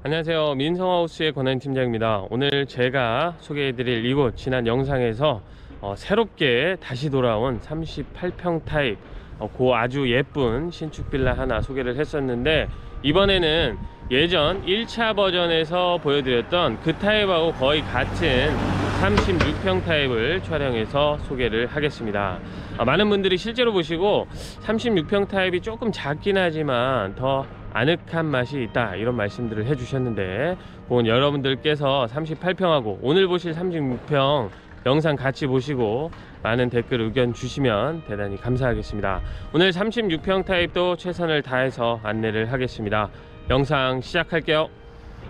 안녕하세요. 민성하우스의 권한 팀장입니다. 오늘 제가 소개해드릴 이곳, 지난 영상에서 새롭게 다시 돌아온 38평 타입 그 아주 예쁜 신축 빌라 하나 소개를 했었는데, 이번에는 예전 1차 버전에서 보여드렸던 그 타입하고 거의 같은 36평 타입을 촬영해서 소개를 하겠습니다. 많은 분들이 실제로 보시고 36평 타입이 조금 작긴 하지만 더 아늑한 맛이 있다, 이런 말씀들을 해주셨는데, 그건 여러분들께서 38평하고 오늘 보실 36평 영상 같이 보시고 많은 댓글 의견 주시면 대단히 감사하겠습니다. 오늘 36평 타입도 최선을 다해서 안내를 하겠습니다. 영상 시작할게요.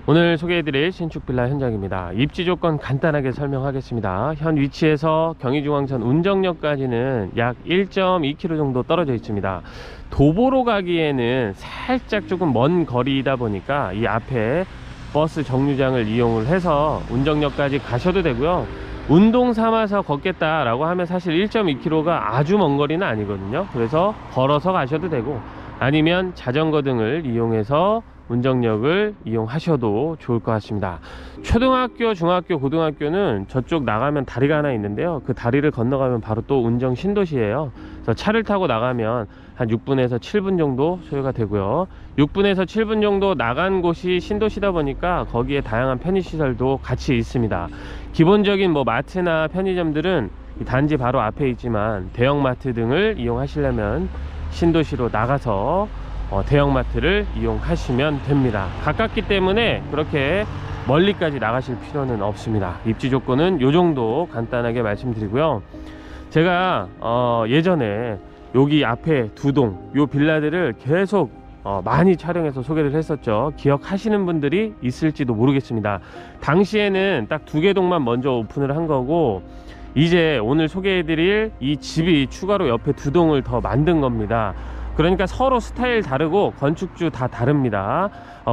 오늘 소개해드릴 신축 빌라 현장입니다. 입지 조건 간단하게 설명하겠습니다. 현 위치에서 경의중앙선 운정역까지는 약 1.2km 정도 떨어져 있습니다. 도보로 가기에는 살짝 조금 먼 거리이다 보니까 이 앞에 버스 정류장을 이용을 해서 운정역까지 가셔도 되고요. 운동 삼아서 걷겠다 라고 하면 사실 1.2km가 아주 먼 거리는 아니거든요. 그래서 걸어서 가셔도 되고, 아니면 자전거 등을 이용해서 운정역을 이용하셔도 좋을 것 같습니다. 초등학교, 중학교, 고등학교는 저쪽 나가면 다리가 하나 있는데요, 그 다리를 건너가면 바로 또 운정 신도시예요. 그래서 차를 타고 나가면 한 6분에서 7분 정도 소요가 되고요. 6분에서 7분 정도 나간 곳이 신도시다 보니까 거기에 다양한 편의시설도 같이 있습니다. 기본적인 마트나 편의점들은 단지 바로 앞에 있지만, 대형마트 등을 이용하시려면 신도시로 나가서 대형마트를 이용하시면 됩니다. 가깝기 때문에 그렇게 멀리까지 나가실 필요는 없습니다. 입지 조건은 요 정도 간단하게 말씀드리고요. 제가 예전에 여기 앞에 두 동 요 빌라들을 계속 많이 촬영해서 소개를 했었죠. 기억하시는 분들이 있을지도 모르겠습니다. 당시에는 딱 두 개 동만 먼저 오픈을 한 거고, 이제 오늘 소개해드릴 이 집이 추가로 옆에 두 동을 더 만든 겁니다. 그러니까 서로 스타일 다르고 건축주 다 다릅니다.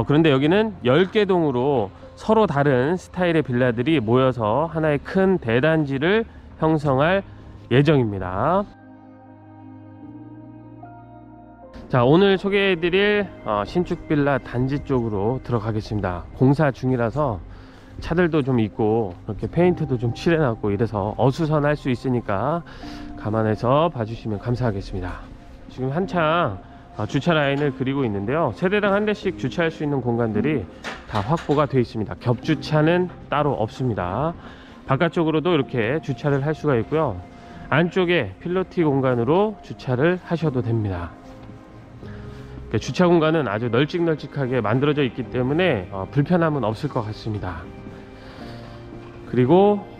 그런데 여기는 10개 동으로 서로 다른 스타일의 빌라들이 모여서 하나의 큰 대단지를 형성할 예정입니다. 자, 오늘 소개해드릴 신축 빌라 단지 쪽으로 들어가겠습니다. 공사 중이라서 차들도 좀 있고 이렇게 페인트도 좀 칠해놨고 이래서 어수선할 수 있으니까 감안해서 봐주시면 감사하겠습니다. 지금 한창 주차 라인을 그리고 있는데요, 세대당 한 대씩 주차할 수 있는 공간들이 다 확보가 되어 있습니다. 겹주차는 따로 없습니다. 바깥쪽으로도 이렇게 주차를 할 수가 있고요, 안쪽에 필로티 공간으로 주차를 하셔도 됩니다. 주차 공간은 아주 널찍널찍하게 만들어져 있기 때문에 불편함은 없을 것 같습니다. 그리고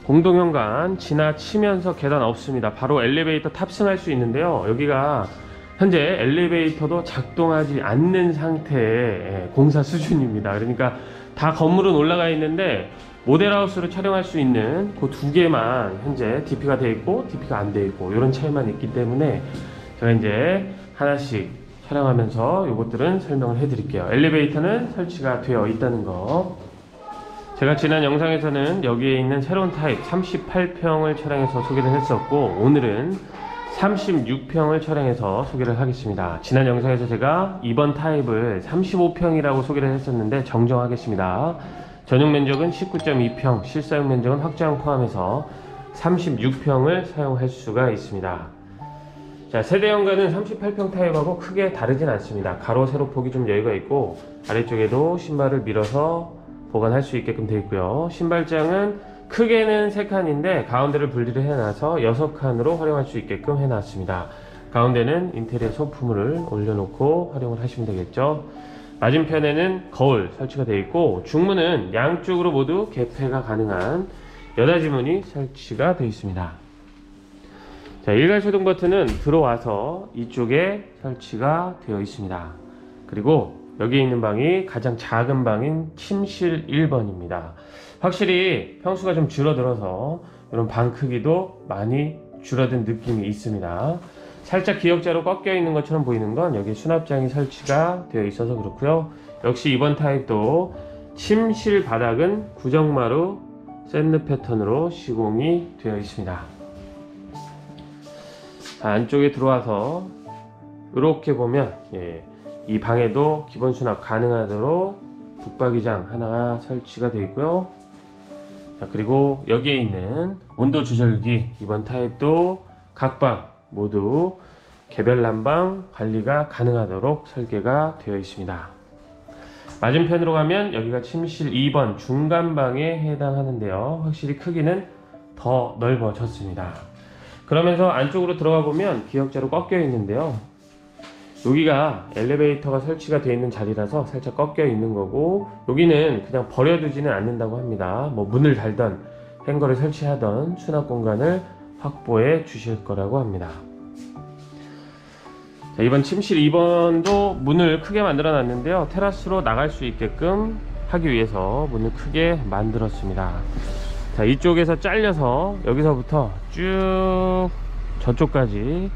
공동현관 지나치면서 계단 없습니다. 바로 엘리베이터 탑승할 수 있는데요, 여기가 현재 엘리베이터도 작동하지 않는 상태의 공사 수준입니다. 그러니까 다 건물은 올라가 있는데 모델하우스로 촬영할 수 있는 그 두 개만 현재 DP가 되어 있고 DP가 안 되어 있고 이런 차이만 있기 때문에 제가 이제 하나씩 촬영하면서 이것들은 설명을 해 드릴게요. 엘리베이터는 설치가 되어 있다는 거. 제가 지난 영상에서는 여기에 있는 새로운 타입 38평을 촬영해서 소개를 했었고, 오늘은 36평을 촬영해서 소개를 하겠습니다. 지난 영상에서 제가 이번 타입을 35평이라고 소개를 했었는데 정정하겠습니다. 전용 면적은 19.2평, 실사용 면적은 확장 포함해서 36평을 사용할 수가 있습니다. 자, 세대 연간은 38평 타입하고 크게 다르진 않습니다. 가로 세로 폭이 좀 여유가 있고, 아래쪽에도 신발을 밀어서 보관할 수 있게끔 되어 있고요. 신발장은 크게는 3칸인데 가운데를 분리를 해놔서 6칸으로 활용할 수 있게끔 해놨습니다. 가운데는 인테리어 소품을 올려놓고 활용을 하시면 되겠죠. 맞은편에는 거울 설치가 되어 있고, 중문은 양쪽으로 모두 개폐가 가능한 여닫이 문이 설치가 되어 있습니다. 자, 일괄 소등 버튼은 들어와서 이쪽에 설치가 되어 있습니다. 그리고 여기에 있는 방이 가장 작은 방인 침실 1번입니다. 확실히 평수가 좀 줄어들어서 이런 방 크기도 많이 줄어든 느낌이 있습니다. 살짝 기역자로 꺾여 있는 것처럼 보이는 건 여기 수납장이 설치가 되어 있어서 그렇고요. 역시 이번 타입도 침실 바닥은 구정마루 샌드 패턴으로 시공이 되어 있습니다. 자, 안쪽에 들어와서 이렇게 보면 이 방에도 기본 수납 가능하도록 붙박이장 하나가 설치가 되어 있고요. 자, 그리고 여기에 있는 온도 조절기, 이번 타입도 각 방 모두 개별 난방 관리가 가능하도록 설계가 되어 있습니다. 맞은편으로 가면 여기가 침실 2번 중간방에 해당하는데요. 확실히 크기는 더 넓어졌습니다. 그러면서 안쪽으로 들어가 보면 기역자로 꺾여 있는데요. 여기가 엘리베이터가 설치가 되어 있는 자리라서 살짝 꺾여 있는 거고, 여기는 그냥 버려두지는 않는다고 합니다. 뭐 문을 달던 행거를 설치하던 수납 공간을 확보해 주실 거라고 합니다. 자, 이번 침실 2번도 문을 크게 만들어 놨는데요. 테라스로 나갈 수 있게끔 하기 위해서 문을 크게 만들었습니다. 자, 이쪽에서 잘려서 여기서부터 쭉 저쪽까지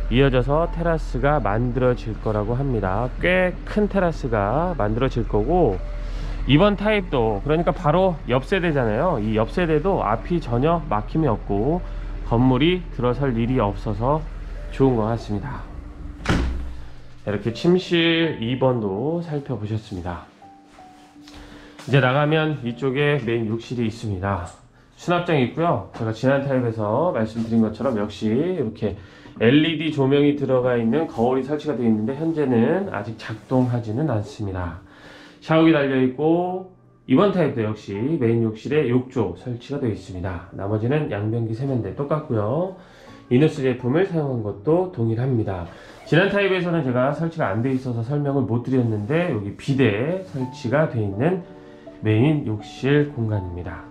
이어져서 테라스가 만들어질 거라고 합니다. 꽤 큰 테라스가 만들어질 거고, 이번 타입도 그러니까 바로 옆 세대잖아요. 이 옆 세대도 앞이 전혀 막힘이 없고 건물이 들어설 일이 없어서 좋은 것 같습니다. 이렇게 침실 2번도 살펴보셨습니다. 이제 나가면 이쪽에 메인 욕실이 있습니다. 수납장이 있고요. 제가 지난 타입에서 말씀드린 것처럼 역시 이렇게 LED 조명이 들어가 있는 거울이 설치가 되어 있는데 현재는 아직 작동하지는 않습니다. 샤워기 달려 있고, 이번 타입도 역시 메인 욕실에 욕조 설치가 되어 있습니다. 나머지는 양변기 세면대 똑같고요. 이너스 제품을 사용한 것도 동일합니다. 지난 타입에서는 제가 설치가 안 돼 있어서 설명을 못 드렸는데, 여기 비대 설치가 되어 있는 메인 욕실 공간입니다.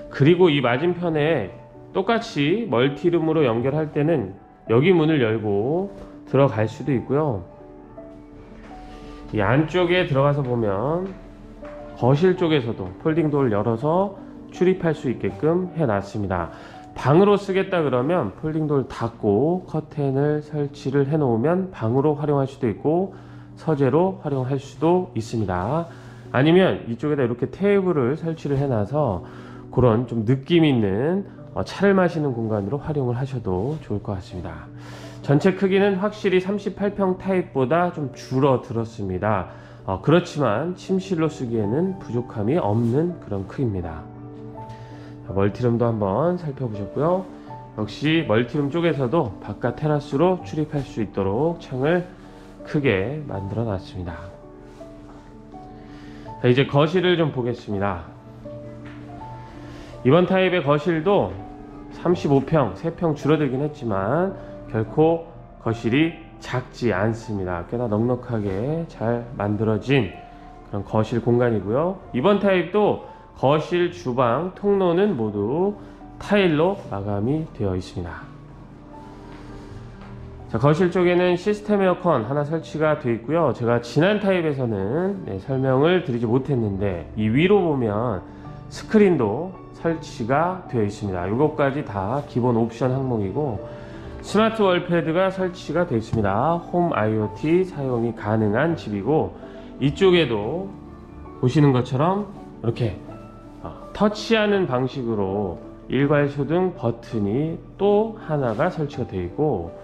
그리고 이 맞은편에 똑같이 멀티룸으로 연결할 때는 여기 문을 열고 들어갈 수도 있고요. 이 안쪽에 들어가서 보면 거실 쪽에서도 폴딩 도어를 열어서 출입할 수 있게끔 해놨습니다. 방으로 쓰겠다 그러면 폴딩 도어를 닫고 커튼을 설치를 해 놓으면 방으로 활용할 수도 있고 서재로 활용할 수도 있습니다. 아니면 이쪽에다 이렇게 테이블을 설치를 해 놔서 그런 좀 느낌 있는 차를 마시는 공간으로 활용을 하셔도 좋을 것 같습니다. 전체 크기는 확실히 38평 타입보다 좀 줄어들었습니다. 그렇지만 침실로 쓰기에는 부족함이 없는 그런 크기입니다. 멀티룸도 한번 살펴보셨고요. 역시 멀티룸 쪽에서도 바깥 테라스로 출입할 수 있도록 창을 크게 만들어 놨습니다. 자, 이제 거실을 좀 보겠습니다. 이번 타입의 거실도 35평, 3평 줄어들긴 했지만 결코 거실이 작지 않습니다. 꽤나 넉넉하게 잘 만들어진 그런 거실 공간이고요. 이번 타입도 거실, 주방, 통로는 모두 타일로 마감이 되어 있습니다. 자, 거실 쪽에는 시스템 에어컨 하나 설치가 되어 있고요. 제가 지난 타입에서는 설명을 드리지 못했는데 이 위로 보면 스크린도 설치가 되어 있습니다. 이것까지 다 기본 옵션 항목이고, 스마트 월패드가 설치가 되어 있습니다. 홈 IoT 사용이 가능한 집이고, 이쪽에도 보시는 것처럼 이렇게 터치하는 방식으로 일괄소등 버튼이 또 하나가 설치가 되어 있고,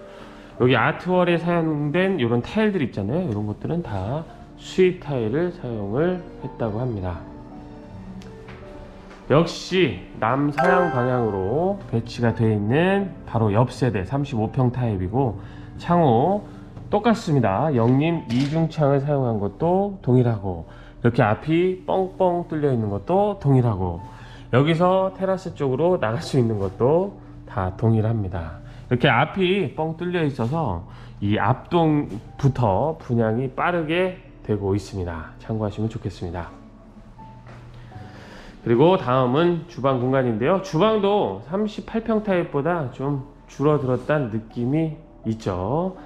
여기 아트월에 사용된 이런 타일들 있잖아요. 이런 것들은 다 수입 타일을 사용을 했다고 합니다. 역시 남서양 방향으로 배치가 되어 있는 바로 옆 세대 35평 타입이고, 창호 똑같습니다. 영림 이중창을 사용한 것도 동일하고, 이렇게 앞이 뻥뻥 뚫려 있는 것도 동일하고, 여기서 테라스 쪽으로 나갈 수 있는 것도 다 동일합니다. 이렇게 앞이 뻥 뚫려 있어서 이 앞동부터 분양이 빠르게 되고 있습니다. 참고하시면 좋겠습니다. 그리고 다음은 주방 공간인데요. 주방도 38평 타입보다 좀 줄어들었다는 느낌이 있죠.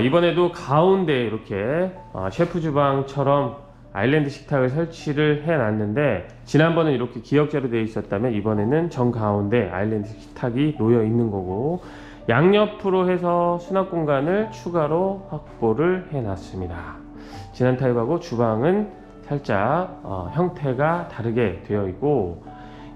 이번에도 가운데 이렇게 셰프 주방처럼 아일랜드 식탁을 설치를 해 놨는데, 지난번은 이렇게 기역자로 되어 있었다면 이번에는 정 가운데 아일랜드 식탁이 놓여 있는 거고, 양옆으로 해서 수납 공간을 추가로 확보를 해 놨습니다. 지난 타입하고 주방은 살짝 형태가 다르게 되어 있고,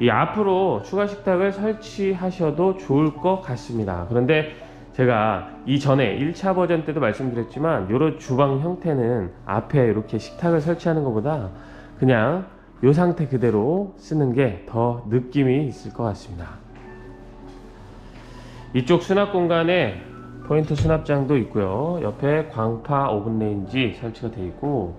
이 앞으로 추가 식탁을 설치하셔도 좋을 것 같습니다. 그런데 제가 이전에 1차 버전 때도 말씀드렸지만 요런 주방 형태는 앞에 이렇게 식탁을 설치하는 것보다 그냥 요 상태 그대로 쓰는 게 더 느낌이 있을 것 같습니다. 이쪽 수납 공간에 포인트 수납장도 있고요. 옆에 광파 오븐레인지 설치가 되어 있고,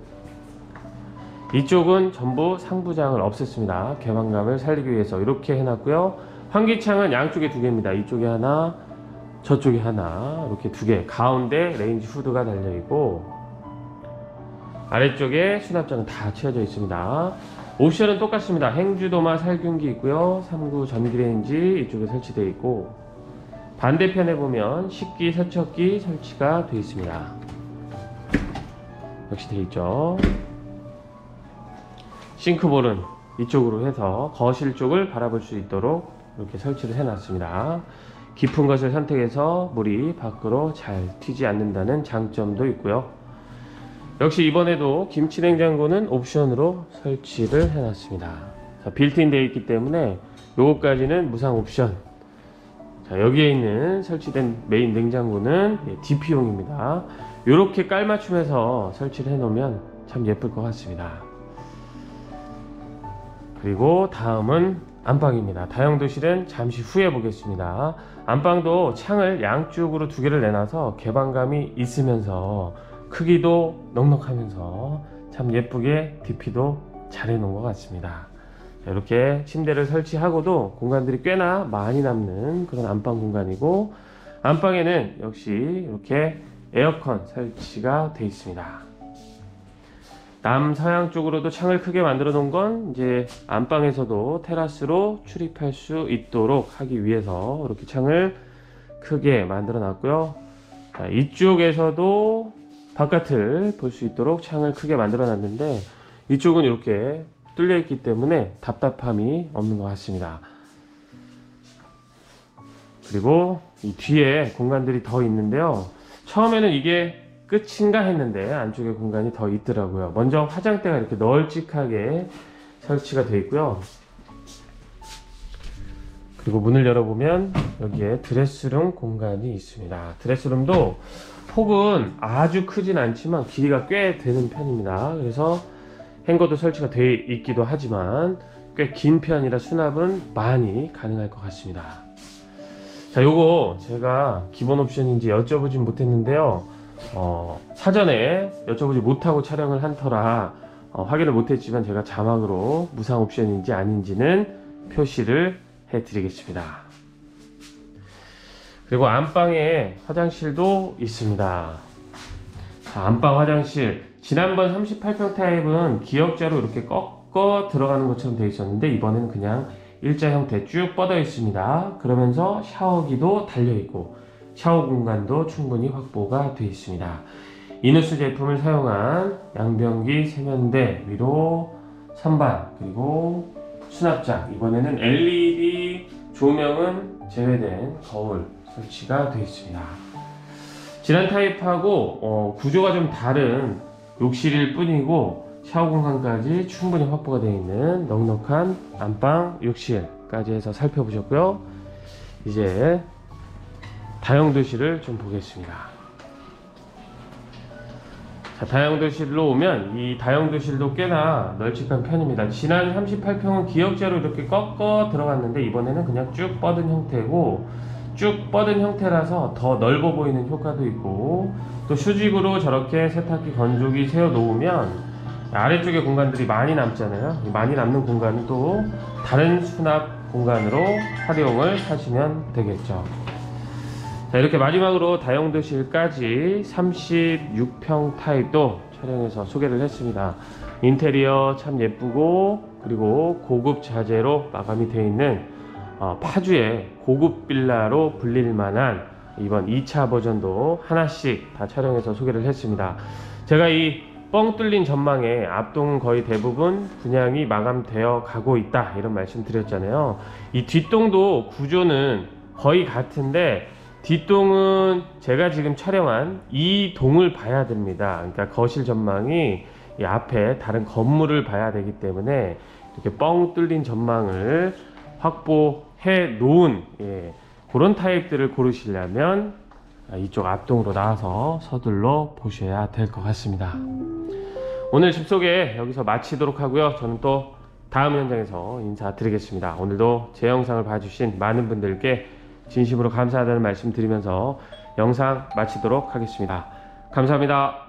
이쪽은 전부 상부장을 없앴습니다. 개방감을 살리기 위해서 이렇게 해놨고요. 환기창은 양쪽에 2개입니다. 이쪽에 하나, 저쪽에 하나, 이렇게 2개. 가운데 레인지 후드가 달려있고, 아래쪽에 수납장은 다 치워져 있습니다. 옵션은 똑같습니다. 행주도마 살균기 있고요. 3구 전기레인지 이쪽에 설치되어 있고, 반대편에 보면 식기, 세척기 설치가 되어 있습니다. 역시 되어 있죠. 싱크볼은 이쪽으로 해서 거실 쪽을 바라볼 수 있도록 이렇게 설치를 해놨습니다. 깊은 것을 선택해서 물이 밖으로 잘 튀지 않는다는 장점도 있고요. 역시 이번에도 김치냉장고는 옵션으로 설치를 해놨습니다. 자, 빌트인 되어 있기 때문에 요거까지는 무상 옵션. 자, 여기에 있는 설치된 메인 냉장고는 DP용입니다. 이렇게 깔맞춤해서 설치를 해 놓으면 참 예쁠 것 같습니다. 그리고 다음은 안방입니다. 다용도실은 잠시 후에 보겠습니다. 안방도 창을 양쪽으로 2개를 내놔서 개방감이 있으면서 크기도 넉넉하면서 참 예쁘게 DP도 잘 해놓은 것 같습니다. 이렇게 침대를 설치하고도 공간들이 꽤나 많이 남는 그런 안방 공간이고, 안방에는 역시 이렇게 에어컨 설치가 되어 있습니다. 남서양 쪽으로도 창을 크게 만들어 놓은 건 이제 안방에서도 테라스로 출입할 수 있도록 하기 위해서 이렇게 창을 크게 만들어 놨고요. 자, 이쪽에서도 바깥을 볼 수 있도록 창을 크게 만들어 놨는데, 이쪽은 이렇게 뚫려 있기 때문에 답답함이 없는 것 같습니다. 그리고 이 뒤에 공간들이 더 있는데요. 처음에는 이게 끝인가 했는데 안쪽에 공간이 더 있더라고요. 먼저 화장대가 이렇게 널찍하게 설치가 되어 있고요. 그리고 문을 열어보면 여기에 드레스룸 공간이 있습니다. 드레스룸도 폭은 아주 크진 않지만 길이가 꽤 되는 편입니다. 그래서 행거도 설치가 되어 있기도 하지만 꽤 긴 편이라 수납은 많이 가능할 것 같습니다. 자, 요거 제가 기본 옵션인지 여쭤보진 못했는데요. 사전에 여쭤보지 못하고 촬영을 한 터라 확인을 못했지만 제가 자막으로 무상 옵션인지 아닌지는 표시를 해드리겠습니다. 그리고 안방에 화장실도 있습니다. 자, 안방 화장실, 지난번 38평 타입은 기역자로 이렇게 꺾어 들어가는 것처럼 되어 있었는데 이번에는 그냥 일자 형태 쭉 뻗어 있습니다. 그러면서 샤워기도 달려 있고 샤워 공간도 충분히 확보가 되어 있습니다. 이누스 제품을 사용한 양변기 세면대 위로 선반, 그리고 수납장, 이번에는 LED 조명은 제외된 거울 설치가 되어 있습니다. 지난 타입하고 구조가 좀 다른 욕실일 뿐이고 샤워 공간까지 충분히 확보가 되어 있는 넉넉한 안방 욕실까지 해서 살펴보셨고요. 이제 다용도실을 좀 보겠습니다. 자, 다용도실로 오면 이 다용도실도 꽤나 널찍한 편입니다. 지난 38평은 기역자로 이렇게 꺾어 들어갔는데 이번에는 그냥 쭉 뻗은 형태고, 쭉 뻗은 형태라서 더 넓어 보이는 효과도 있고, 또 수직으로 저렇게 세탁기 건조기 세워 놓으면 아래쪽에 공간들이 많이 남잖아요. 많이 남는 공간은 또 다른 수납 공간으로 활용을 하시면 되겠죠. 자, 이렇게 마지막으로 다용도실까지 36평 타입도 촬영해서 소개를 했습니다. 인테리어 참 예쁘고, 그리고 고급 자재로 마감이 되어 있는 파주의 고급 빌라로 불릴 만한 이번 2차 버전도 하나씩 다 촬영해서 소개를 했습니다. 제가 이 뻥 뚫린 전망에 앞동은 거의 대부분 분양이 마감되어 가고 있다 이런 말씀 드렸잖아요. 이 뒷동도 구조는 거의 같은데 뒷동은 제가 지금 촬영한 이 동을 봐야 됩니다. 그러니까 거실 전망이 이 앞에 다른 건물을 봐야 되기 때문에 이렇게 뻥 뚫린 전망을 확보해 놓은 그런 타입들을 고르시려면 이쪽 앞동으로 나와서 서둘러 보셔야 될 것 같습니다. 오늘 집 소개 여기서 마치도록 하고요. 저는 또 다음 현장에서 인사드리겠습니다. 오늘도 제 영상을 봐주신 많은 분들께 진심으로 감사하다는 말씀 드리면서 영상 마치도록 하겠습니다. 감사합니다.